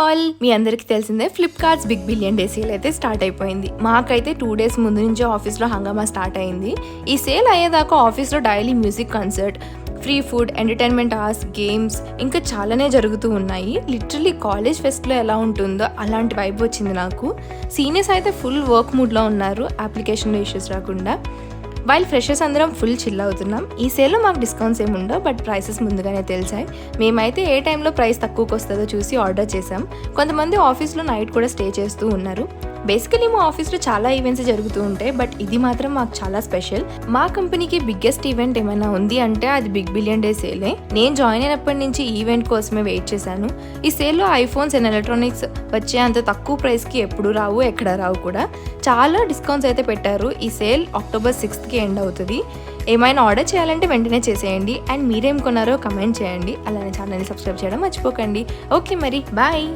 All, మీ అందరికీ తెలిసిందే Flipkart's big billion day sale అయితే స్టార్ట్ అయిపోయింది. మాకైతే 2 days ముందు నుంచి ఆఫీస్లో హంగామా స్టార్ట్ అయింది. ఈ సేల్ అయ్యేదాకా ఆఫీస్లో daily music concert, free food, entertainment hours, games ఇంకా చాలానే జరుగుతూ ఉన్నాయి. లిటరలీ కాలేజ్ ఫెస్ట్లో ఎలా ఉంటుందో అలాంటి వైబ్ వచ్చింది నాకు. సీనియర్స్ అయితే ఫుల్ వర్క్ మూడ్లో ఉన్నారు, అప్లికేషన్లో ఇష్యూస్ రాకుండా. వైల్ ఫ్రెషర్స్ అందరం ఫుల్ చిల్ అవుతున్నాం. ఈ సేల్లో మాకు డిస్కౌంట్స్ ఏమి ఉండవు, బట్ ప్రైసెస్ ముందుగానే తెలిసాయి. మేమైతే ఏ టైంలో ప్రైస్ తక్కువకి వస్తుందో చూసి ఆర్డర్ చేసాం. కొంతమంది ఆఫీస్లో నైట్ కూడా స్టే చేస్తూ ఉన్నారు. బేసికలీ మా ఆఫీస్లో చాలా ఈవెంట్స్ జరుగుతూ ఉంటాయి, బట్ ఇది మాత్రం మాకు చాలా స్పెషల్. మా కంపెనీకి బిగ్గెస్ట్ ఈవెంట్ ఏమైనా ఉంది అంటే అది బిగ్ బిలియన్ డే సేలే. నేను జాయిన్ అయినప్పటి నుంచి ఈ ఈవెంట్ కోసమే వెయిట్ చేశాను. ఈ సేల్లో ఐఫోన్స్ అండ్ ఎలక్ట్రానిక్స్ వచ్చే అంత తక్కువ ప్రైస్కి ఎప్పుడు రావు, ఎక్కడ రావు కూడా. చాలా డిస్కౌంట్స్ అయితే పెట్టారు. ఈ సేల్ October 6th ఎండ్ అవుతుంది. ఏమైనా ఆర్డర్ చేయాలంటే వెంటనే చేసేయండి. అండ్ మీరేం కొన్నారో కమెంట్ చేయండి. అలానే ఛానల్ని సబ్స్క్రైబ్ చేయడం మర్చిపోకండి. ఓకే మరి బాయ్.